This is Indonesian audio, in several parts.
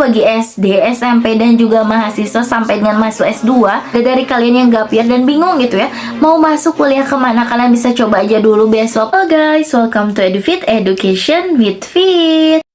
bagi SD, SMP dan juga mahasiswa sampai dengan masuk S2. Ada dari kalian yang gap year dan bingung gitu ya, mau masuk kuliah kemana, kalian bisa coba aja dulu beasiswa. Halo guys, welcome to EduFit, Education with Fit.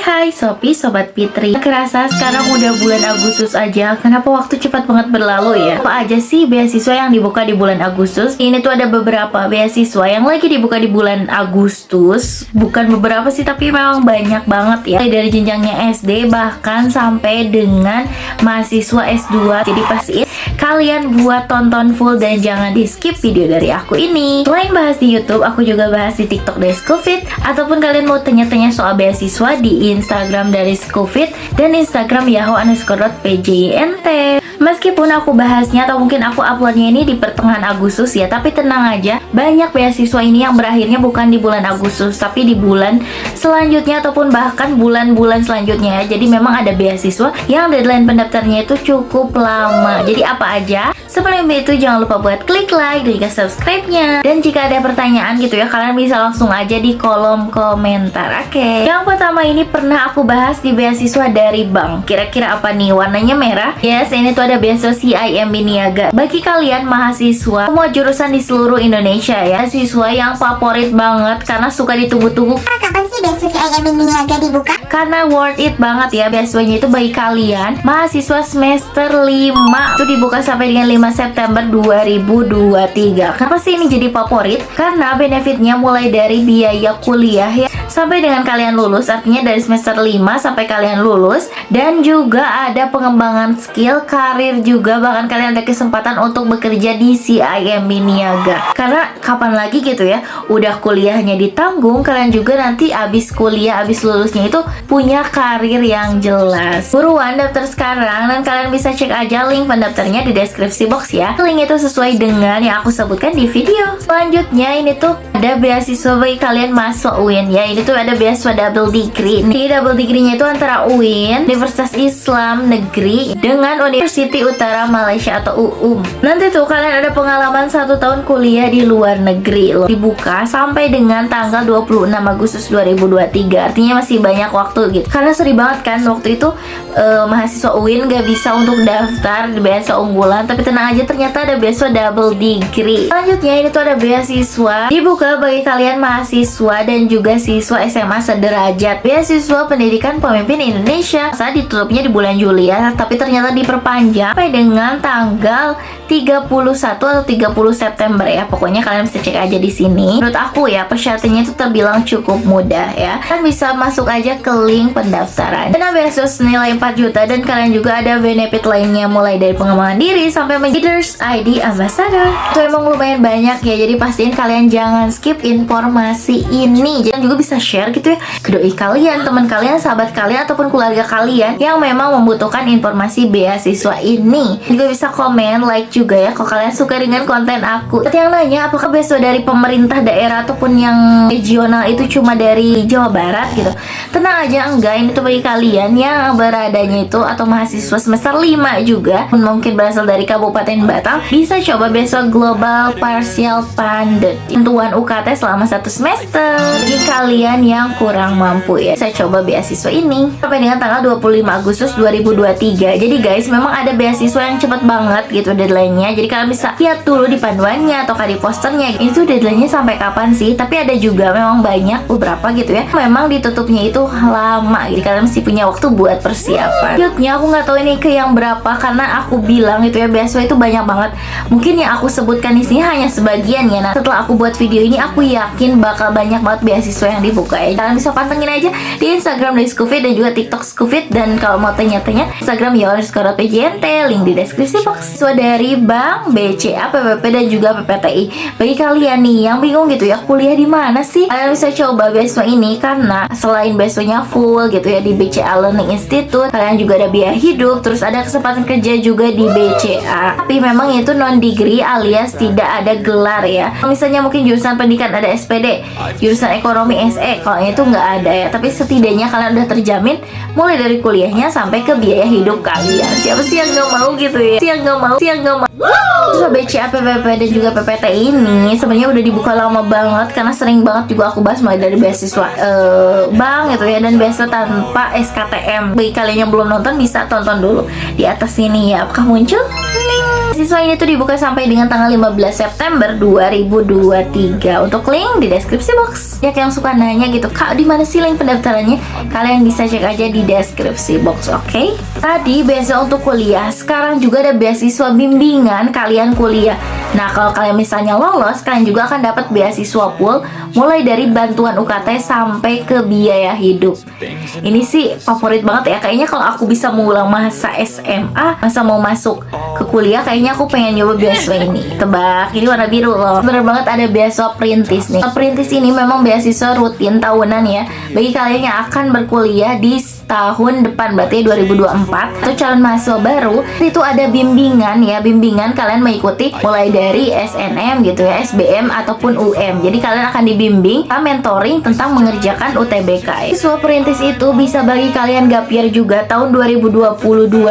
Hai Sopi, Sobat Fitri. Kerasa sekarang udah bulan Agustus aja. Kenapa waktu cepat banget berlalu ya? Apa aja sih beasiswa yang dibuka di bulan Agustus? Ini tuh ada beberapa beasiswa yang lagi dibuka di bulan Agustus. Bukan beberapa sih, tapi memang banyak banget ya. Dari jenjangnya SD bahkan sampai dengan mahasiswa S2. Jadi pastiin kalian buat tonton full dan jangan di skip video dari aku ini. Selain bahas di YouTube, aku juga bahas di TikTok dari Schoolfit. Ataupun kalian mau tanya-tanya soal beasiswa di Instagram dari Schoolfit dan Instagram yahoo_pjnt. Meskipun aku bahasnya atau mungkin aku uploadnya ini di pertengahan Agustus ya, tapi tenang aja, banyak beasiswa ini yang berakhirnya bukan di bulan Agustus tapi di bulan selanjutnya ataupun bahkan bulan-bulan selanjutnya ya. Jadi memang ada beasiswa yang deadline pendaftarnya itu cukup lama. Jadi apa aja? Sebelum itu jangan lupa buat klik like dan juga subscribe-nya. Dan jika ada pertanyaan gitu ya, kalian bisa langsung aja di kolom komentar. Oke. Yang pertama ini pernah aku bahas di beasiswa dari bank. Kira-kira apa nih? Warnanya merah. Yes, ini tuh ada beasiswa CIMB Niaga. Bagi kalian mahasiswa semua jurusan di seluruh Indonesia ya, siswa yang favorit banget karena suka ditunggu-tunggu. Kapan sih beasiswa CIMB Niaga dibuka? Karena worth it banget ya beasiswanya itu bagi kalian mahasiswa semester 5. Itu dibuka sampai dengan 5 September 2023. Kenapa sih ini jadi favorit? Karena benefitnya mulai dari biaya kuliah ya sampai dengan kalian lulus, artinya dari semester 5 sampai kalian lulus, dan juga ada pengembangan skill, karir juga, bahkan kalian ada kesempatan untuk bekerja di CIMB Niaga. Karena kapan lagi gitu ya, udah kuliahnya ditanggung, kalian juga nanti abis kuliah, abis lulusnya itu punya karir yang jelas. Buruan daftar sekarang dan kalian bisa cek aja link pendaftarnya di deskripsi box ya. Link itu sesuai dengan yang aku sebutkan di video. Selanjutnya ini tuh ada beasiswa bagi kalian masuk UIN ya. Ini tuh ada beasiswa double degree. Ini double degree-nya itu antara UIN, Universitas Islam Negeri, dengan University Utara Malaysia atau UUM. Nanti tuh kalian ada pengalaman 1 tahun kuliah di luar negeri loh. Dibuka sampai dengan tanggal 26 Agustus 2023. Artinya masih banyak waktu gitu. Karena seri banget kan waktu itu mahasiswa UIN gak bisa untuk daftar di beasiswa unggulan, tapi tenang aja ternyata ada beasiswa double degree. Selanjutnya ini tuh ada beasiswa dibuka bagi kalian mahasiswa dan juga siswa SMA sederajat. Beasiswa Pendidikan Pemimpin Indonesia. Saat ditutupnya di bulan Juli ya, tapi ternyata diperpanjang sampai dengan tanggal 31 atau 30 September ya. Pokoknya kalian bisa cek aja di sini. Menurut aku ya, persyaratannya itu terbilang cukup mudah ya. Kalian bisa masuk aja ke link pendaftaran. Dan beasiswa senilai 4 juta dan kalian juga ada benefit lainnya mulai dari pengembangan diri sampai menjadi Leaders ID Ambassador. Itu emang lumayan banyak ya. Jadi pastiin kalian jangan skip informasi ini. Jangan juga bisa share gitu ya ke doi kalian, teman kalian, sahabat kalian ataupun keluarga kalian yang memang membutuhkan informasi beasiswa ini. Juga bisa komen, like juga ya kalau kalian suka dengan konten aku. Yang nanya apakah beasiswa dari pemerintah daerah ataupun yang regional itu cuma dari Jawa Barat gitu. Tenang aja, enggak. Ini tuh bagi kalian yang beradanya itu atau mahasiswa semester 5 juga, mungkin berasal dari Kabupaten Batam, bisa coba beasiswa Global Partial Funded, bantuan UKT selama 1 semester. Bagi kalian yang kurang mampu ya, saya coba beasiswa ini sampai dengan tanggal 25 Agustus 2023. Jadi guys, memang ada beasiswa yang cepet banget gitu deadline-nya. Jadi kalian bisa lihat dulu di panduannya atau di posternya itu deadline-nya sampai kapan sih. Tapi ada juga memang banyak beberapa gitu ya, memang ditutupnya itu lama. Jadi kalian mesti punya waktu buat persiapan. Selanjutnya aku nggak tahu ini ke yang berapa karena aku bilang gitu ya, beasiswa itu banyak banget. Mungkin yang aku sebutkan di sini hanya sebagian ya. Nah, setelah aku buat video ini, aku yakin bakal banyak banget beasiswa yang dibuka ya. Kalian bisa pantengin aja di Instagram dari Schoolfit dan juga TikTok Schoolfit. Dan kalau mau tanya-tanya, Instagram yahoo_pjnt, link di deskripsi box. Beasiswa dari Bank, BCA, PPP dan juga PPTI. Bagi kalian nih yang bingung gitu ya, kuliah di mana sih? Kalian bisa coba beasiswa ini karena selain beasiswanya full gitu ya di BCA Learning Institute, kalian juga ada biaya hidup, terus ada kesempatan kerja juga di BCA. Tapi memang itu non degree alias tidak ada gelar ya. Misalnya mungkin jurusan pendidikan ada SPD, jurusan ekonomi SE, kalau itu nggak ada ya, tapi setidaknya kalian udah terjamin mulai dari kuliahnya sampai ke biaya hidup kalian. Siapa sih yang nggak mau gitu ya? Siapa yang nggak mau? So BCA, PPP dan juga PPT ini sebenarnya udah dibuka lama banget, karena sering banget juga aku bahas mulai dari beasiswa bank gitu ya, dan beasiswa tanpa SKTM. Bagi kalian yang belum nonton bisa tonton dulu di atas sini ya. Apakah muncul link? Beasiswa ini tuh dibuka sampai dengan tanggal 15 September 2023. Untuk link di deskripsi box. Ya yang suka nanya gitu, Kak, di mana sih link pendaftarannya? Kalian bisa cek aja di deskripsi box, oke? Tadi beasiswa untuk kuliah, sekarang juga ada beasiswa bimbingan kalian kuliah. Nah, kalau kalian misalnya lolos, kalian juga akan dapat beasiswa full mulai dari bantuan UKT sampai ke biaya hidup. Ini sih favorit banget ya. Kayaknya kalau aku bisa mengulang masa SMA, masa mau masuk ke kuliah, kayaknya aku pengen nyoba beasiswa ini. Tebak, ini warna biru loh. Bener banget ada beasiswa perintis nih. Perintis ini memang beasiswa rutin tahunan ya, bagi kalian yang akan berkuliah di tahun depan, berarti 2024, atau calon mahasiswa baru. Itu ada bimbingan ya, bimbingan kalian mengikuti mulai dari SNM gitu ya, SBM ataupun UM. Jadi kalian akan dibimbing, mentoring tentang mengerjakan UTBK. Beasiswa perintis itu bisa bagi kalian gap year juga tahun 2022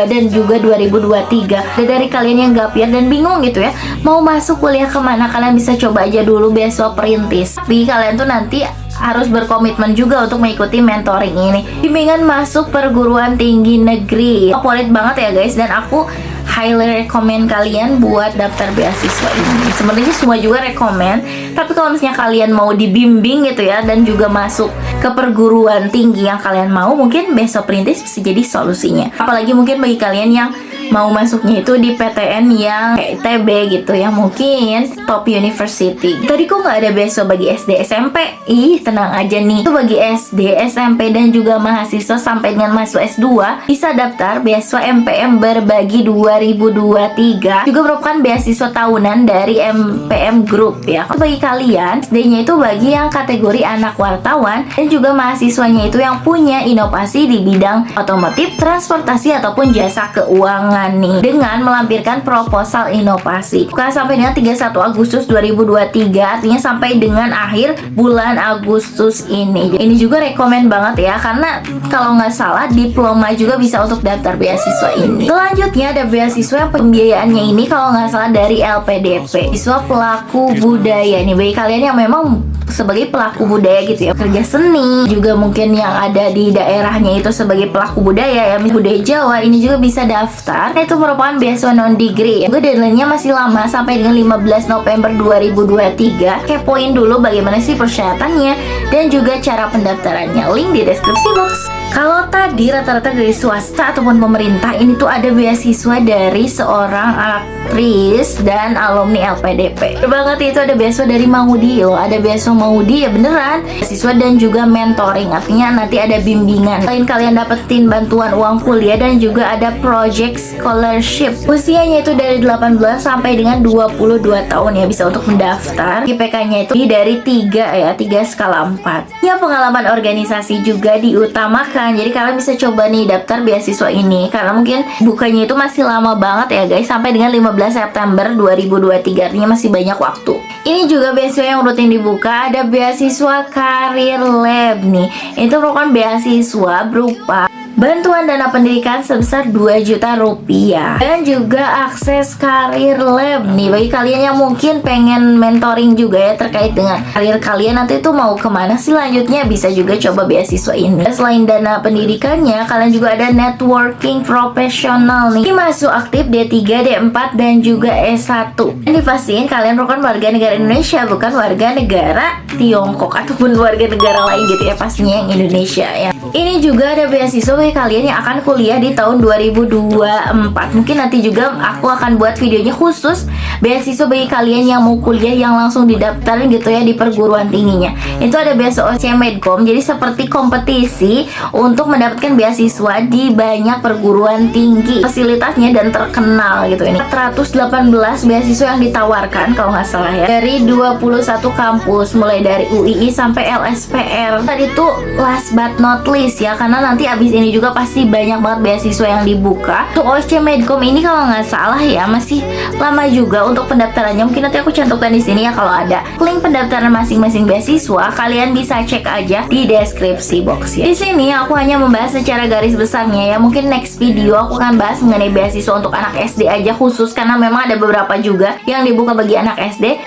dan juga 2023. Dan dari kalian yang gap year dan bingung gitu ya, mau masuk kuliah kemana, kalian bisa coba aja dulu beasiswa perintis. Tapi kalian tuh nanti harus berkomitmen juga untuk mengikuti mentoring ini. Bimbingan masuk perguruan tinggi negeri favorit banget ya guys, dan aku highly recommend kalian buat daftar beasiswa ini. Sebenarnya semua juga recommend, tapi kalau misalnya kalian mau dibimbing gitu ya, dan juga masuk ke perguruan tinggi yang kalian mau, mungkin beasiswa perintis bisa jadi solusinya. Apalagi mungkin bagi kalian yang mau masuknya itu di PTN yang kayak ITB gitu ya, mungkin top university. Tadi kok nggak ada beasiswa bagi SD SMP? Ih, tenang aja nih, itu bagi SD, SMP dan juga mahasiswa sampai dengan mahasiswa S2 bisa daftar beasiswa MPM berbagi 2023, juga merupakan beasiswa tahunan dari MPM Group ya. Bagi kalian, SD-nya itu bagi yang kategori anak wartawan, dan juga mahasiswanya itu yang punya inovasi di bidang otomotif, transportasi ataupun jasa keuangan nih, dengan melampirkan proposal inovasi. Bukan sampai dengan 31 Agustus 2023, artinya sampai dengan akhir bulan Agustus ini. Ini juga rekomen banget ya, karena kalau nggak salah diploma juga bisa untuk daftar beasiswa ini. Selanjutnya ada beasiswa yang pembiayaannya ini kalau nggak salah dari LPDP, siswa pelaku budaya nih, bagi kalian yang memang sebagai pelaku budaya gitu ya, kerja seni, juga mungkin yang ada di daerahnya itu sebagai pelaku budaya ya, budaya Jawa, ini juga bisa daftar. Nah, itu merupakan beasiswa non degree ya. Deadline-nya masih lama sampai dengan 15 November 2023. Kepoin dulu bagaimana sih persyaratannya dan juga cara pendaftarannya. Link di deskripsi box. Kalau tadi rata-rata dari swasta ataupun pemerintah, ini tuh ada beasiswa dari seorang aktris dan alumni LPDP. Bener banget, itu ada beasiswa dari Maudi loh, ada beasiswa Maudi ya beneran. Beasiswa dan juga mentoring, artinya nanti ada bimbingan. Selain kalian dapetin bantuan uang kuliah dan juga ada project scholarship. Usianya itu dari 18 sampai dengan 22 tahun ya, bisa untuk mendaftar. IPK-nya itu dari 3 ya, 3 skala 4. Ya, pengalaman organisasi juga diutamakan. Jadi kalian bisa coba nih daftar beasiswa ini, karena mungkin bukanya itu masih lama banget ya guys, sampai dengan 15 September 2023, artinya masih banyak waktu. Ini juga beasiswa yang rutin dibuka, ada beasiswa Career Lab nih. Itu merupakan beasiswa berupa bantuan dana pendidikan sebesar 2 juta rupiah, dan juga akses Career Lab nih bagi kalian yang mungkin pengen mentoring juga ya terkait dengan karir kalian nanti itu mau kemana sih lanjutnya, bisa juga coba beasiswa ini. Selain dana pendidikannya, kalian juga ada networking profesional nih. Ini masuk aktif D3, D4 dan juga S1. Dan dipastiin kalian merupakan warga negara Indonesia, bukan warga negara Tiongkok ataupun warga negara lain gitu ya, pastinya yang Indonesia ya. Ini juga ada beasiswa bagi kalian yang akan kuliah di tahun 2024. Mungkin nanti juga aku akan buat videonya khusus beasiswa bagi kalian yang mau kuliah yang langsung didaftarin gitu ya di perguruan tingginya. Itu ada beasiswa OC Medcom, jadi seperti kompetisi untuk mendapatkan beasiswa di banyak perguruan tinggi. Fasilitasnya dan terkenal gitu ini. 418 beasiswa yang ditawarkan kalau nggak salah ya, dari 21 kampus, mulai dari UII sampai LSPR. Tadi tuh last but not least ya, karena nanti abis ini juga pasti banyak banget beasiswa yang dibuka. Untuk OSC Medcom ini kalau nggak salah ya masih lama juga untuk pendaftarannya. Mungkin nanti aku cantumkan di sini ya kalau ada link pendaftaran masing-masing beasiswa, kalian bisa cek aja di deskripsi box ya. Di sini aku hanya membahas secara garis besarnya ya. Mungkin next video aku akan bahas mengenai beasiswa untuk anak SD aja khusus, karena memang ada beberapa juga yang dibuka bagi anak SD,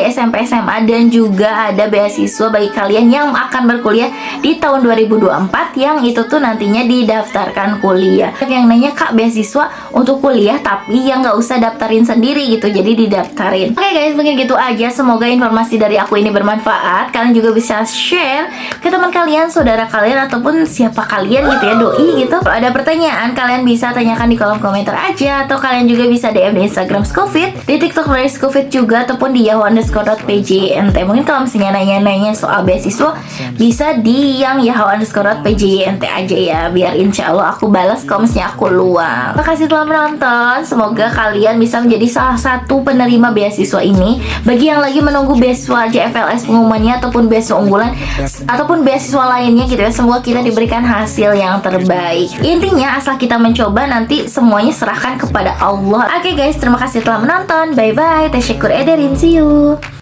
SMP, SMA, dan juga ada beasiswa bagi kalian yang akan berkuliah di tahun 2024 yang itu tuh nantinya didaftarkan kuliah. Yang nanya, Kak, beasiswa untuk kuliah tapi yang nggak usah daftarin sendiri gitu, jadi didaftarin. Oke guys, mungkin gitu aja. Semoga informasi dari aku ini bermanfaat. Kalian juga bisa share ke teman kalian, saudara kalian, ataupun siapa kalian gitu ya, doi gitu. Kalau ada pertanyaan kalian bisa tanyakan di kolom komentar aja, atau kalian juga bisa DM di Instagram Scofit, di TikTok dari Scofit juga, ataupun di yahoo_pjnt. Mungkin kalau misalnya nanya-nanya soal beasiswa bisa di yang yahoo_pjnt aja ya, biar insya Allah aku balas kalau misalnya aku luang. Terima kasih telah menonton. Semoga kalian bisa menjadi salah satu penerima beasiswa ini. Bagi yang lagi menunggu beasiswa JFLS pengumumannya, ataupun beasiswa unggulan, ataupun beasiswa lainnya gitu ya, semoga kita diberikan hasil yang terbaik. Intinya asal kita mencoba, nanti semuanya serahkan kepada Allah. Oke guys, terima kasih telah menonton. Bye bye. Tasyakur ederin. See you.